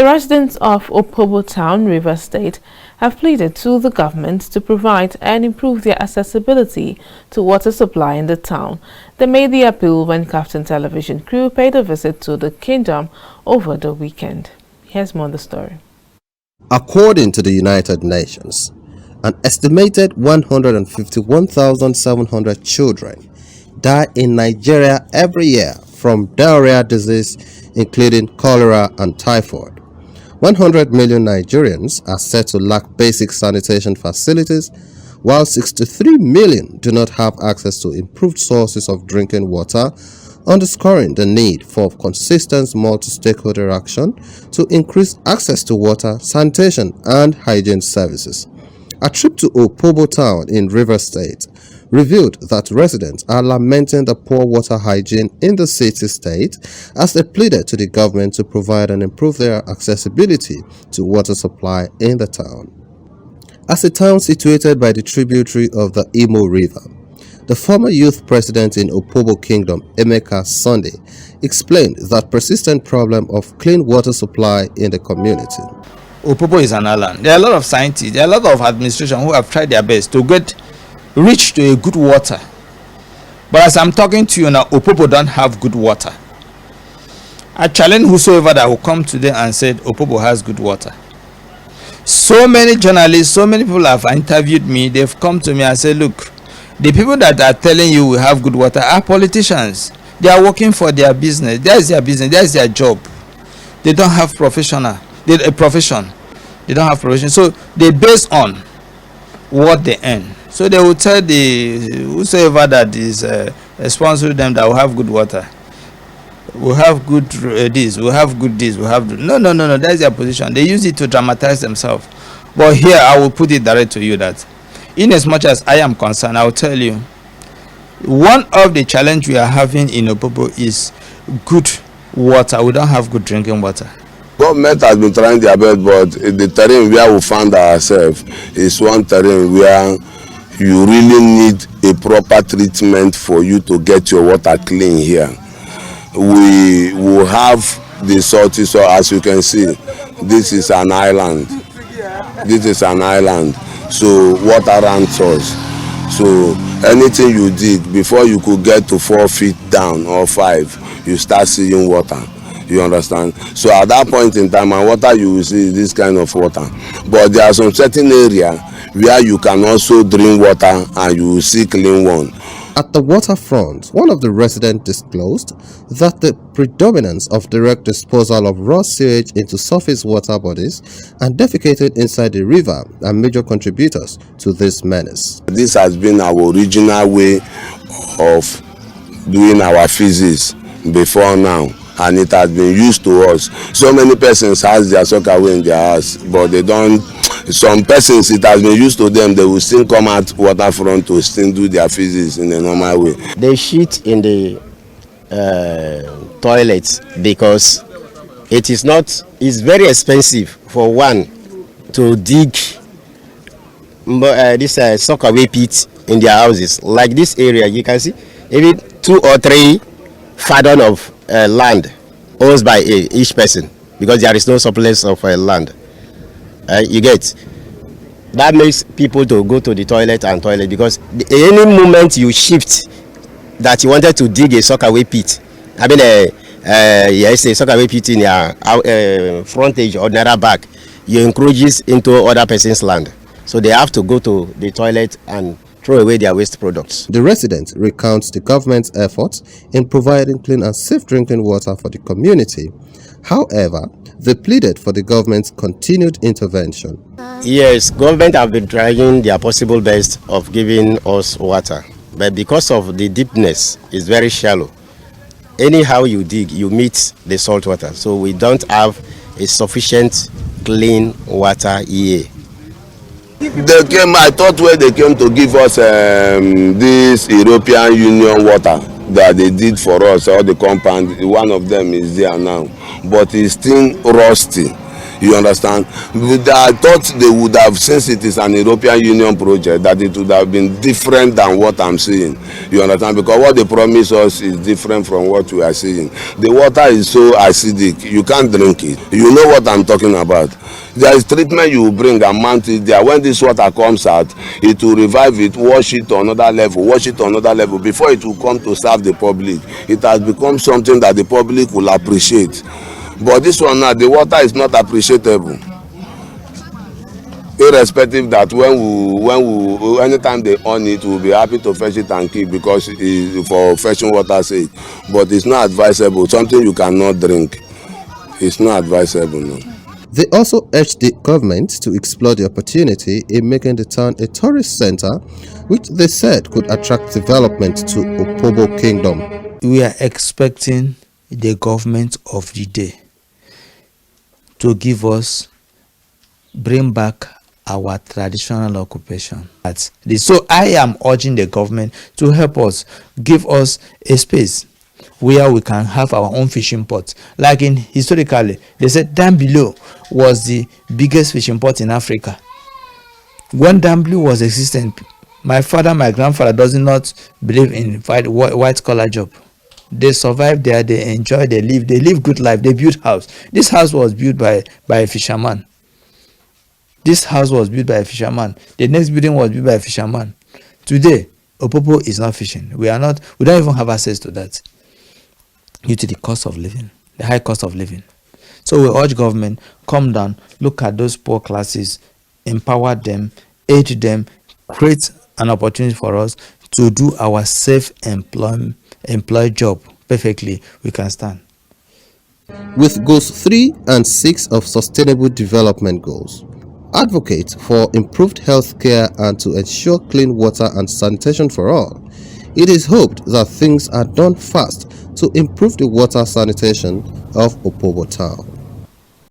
The residents of Opobo town, Rivers State, have pleaded to the government to provide and improve their accessibility to water supply in the town. They made the appeal when KAFTAN television crew paid a visit to the kingdom over the weekend. Here's more on the story. According to the United Nations, an estimated 151,700 children die in Nigeria every year from diarrhea disease, including cholera and typhoid. 100 million Nigerians are said to lack basic sanitation facilities, while 63 million do not have access to improved sources of drinking water, underscoring the need for consistent multi-stakeholder action to increase access to water, sanitation, and hygiene services. A trip to Opobo town in Rivers State revealed that residents are lamenting the poor water hygiene in the city state as they pleaded to the government to provide and improve their accessibility to water supply in the town. As a town situated by the tributary of the Imo River, the former youth president in Opobo Kingdom, Emeka Sunday, explained that persistent problem of clean water supply in the community. Opobo is an island. There are a lot of scientists, there are a lot of administration who have tried their best to reach to a good water. But as I'm talking to you now, Opobo don't have good water. I challenge whosoever that will come today and said Opobo has good water. So many journalists, so many people have interviewed me. They've come to me and said, look, the people that are telling you we have good water are politicians. They are working for their business. That's their business. That's their job. They don't have profession. They don't have profession. So they base on what they earn. So they will tell the whosoever that is sponsoring them that will have good water. We'll have good this, we'll have good this, we'll have... No. That's their position. They use it to dramatize themselves. But here I will put it direct to you that in as much as I am concerned, I will tell you, one of the challenge we are having in Opobo is good water. We don't have good drinking water. Government has been trying their best, but the terrain where we found ourselves is one terrain where you really need a proper treatment for you to get your water clean here. We will have the salty, so as you can see, this is an island. This is an island. So water runs us. So anything you dig, before you could get to 4 feet down or 5, you start seeing water. You understand? So at that point in time, and water you will see this kind of water. But there are some certain areas where you can also drink water and you will see clean one. At the waterfront, one of the residents disclosed that the predominance of direct disposal of raw sewage into surface water bodies and defecated inside the river are major contributors to this menace. This has been our original way of doing our physics before now, and it has been used to us. So many persons has their soccer away in their house, but they don't. Some persons, it has been used to them, they will still come out waterfront to still do their physics in a normal way. They shit in the toilets because it's very expensive for one to dig this sockaway pit in their houses. Like this area, you can see maybe 2 or 3 fathom of land owned by each person because there is no surplus of land. You get that makes people to go to the toilet because any moment you shift that you wanted to dig a sockaway pit, I mean yes, a sockaway pit in your frontage or narrow back, you encroaches into other person's land, so they have to go to the toilet and throw away their waste products. The resident recounts the government's efforts in providing clean and safe drinking water for the community. However, they pleaded for the government's continued intervention. Yes, government have been trying their possible best of giving us water, but because of the deepness, it's very shallow. Anyhow you dig, you meet the salt water, so we don't have a sufficient clean water here. They came, I thought when they came to give us this European Union water that they did for us, all the compound, one of them is there now, but it's still rusty. You understand? I thought they would have, since it is an European Union project, that it would have been different than what I'm seeing. You understand? Because what they promise us is different from what we are seeing. The water is so acidic, you can't drink it. You know what I'm talking about. There is treatment you bring and mount it there. When this water comes out, it will revive it, wash it to another level, wash it to another level before it will come to serve the public. It has become something that the public will appreciate. But this one now, the water is not appreciable. Irrespective that anytime they own it, we'll be happy to fetch it and keep because it's for fetching water's sake. But it's not advisable. Something you cannot drink. It's not advisable, no. They also urged the government to explore the opportunity in making the town a tourist center, which they said could attract development to Opobo Kingdom. We are expecting the government of the day to bring back our traditional occupation. So I am urging the government to help us, give us a space where we can have our own fishing port. Like historically, they said Dam Below was the biggest fishing port in Africa. When Dam Below was existent, my grandfather does not believe in white collar job. They survive there, they enjoy, they live good life, they build house. This house was built by a fisherman. This house was built by a fisherman. The next building was built by a fisherman. Today, Opobo is not fishing. We don't even have access to that due to the cost of living, the high cost of living. So we urge government, come down, look at those poor classes, empower them, aid them, create an opportunity for us to do our self-employed job perfectly. We can stand. With goals 3 and 6 of Sustainable Development Goals, advocate for improved health care and to ensure clean water and sanitation for all, it is hoped that things are done fast to improve the water sanitation of Opobo town.